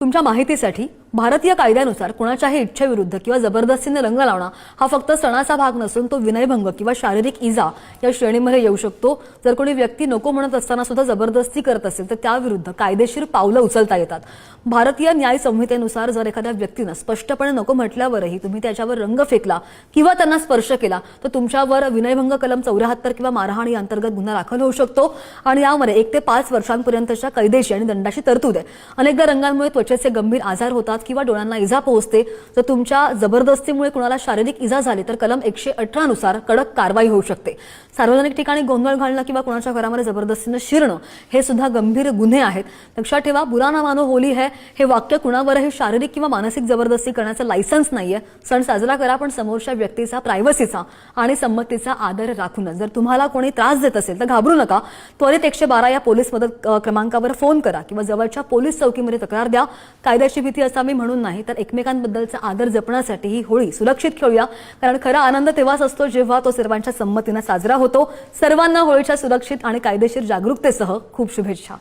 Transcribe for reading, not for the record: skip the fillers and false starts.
तुमच्या माहितीसाठी भारतीय कायद्यानुसार कोणाच्याही इच्छेविरुद्ध किंवा जबरदस्तीने रंग लावणं हा फक्त सणाचा भाग नसून तो विनयभंग किंवा शारीरिक इजा या श्रेणीमध्ये येऊ शकतो। जर कोणी व्यक्ती नको म्हणत असताना सुद्धा जबरदस्ती करत असेल तर त्याविरुद्ध कायदेशीर पावलं उचलता येतात। भारतीय न्याय संहितेनुसार जर एखाद्या व्यक्तीने स्पष्टपणे नको म्हटल्यावरही तुम्ही त्याच्यावर रंग फेकला किंवा त्यांना स्पर्श केला तर तुमच्यावर विनयभंग कलम 74 किंवा मारहाणी अंतर्गत गुन्हा दाखल होऊ शकतो आणि यामध्ये 1 ते 5 वर्षांपर्यंतच्या कैदेशी आणि दंडाची तरतूद आहे। अनेकदा रंगांमुळे त्वचेचे गंभीर आजार होतात किंवा डोळ्यांना इजा पोहोचते। जर तुमच्या जबरदस्तीमुळे कुणाला शारीरिक इजा झाली तर कलम 118 नुसार कडक कारवाई होऊ शकते। सार्वजनिक ठिकाणी गोंधळ घालणं किंवा कुणाच्या घरामध्ये जबरदस्तीने शिरणं हे सुद्धा गंभीर गुन्हे आहेत। लक्षात ठेवा, बुरा ना मानो होली है हे वाक्य कुणावरही शारीरिक किंवा मानसिक जबरदस्ती करण्याचं लायसन्स नाहीये। सण साजरा करा पण समोरच्या व्यक्तीचा प्रायव्हसीचा आणि संमतीचा आदर राखूनच। जर तुम्हाला कोणी त्रास देत असेल तर घाबरू नका, त्वरित 112 या पोलीस मदत क्रमांकावर फोन करा किंवा जवळच्या पोलीस चौकीमध्ये तक्रार द्या। कायद्याची भीती असावी म्हणून नाही तर एकमेकांबद्दलचा आदर जपण्यासाठी ही होळी सुरक्षित खेळूया, कारण खरा आनंद तेव्हाच असतो जेव्हा तो सर्वांच्या संमतीने साजरा होतो। सर्वांना होळीच्या सुरक्षित आणि कायदेशीर जागरूकतेसह खूप शुभेच्छा।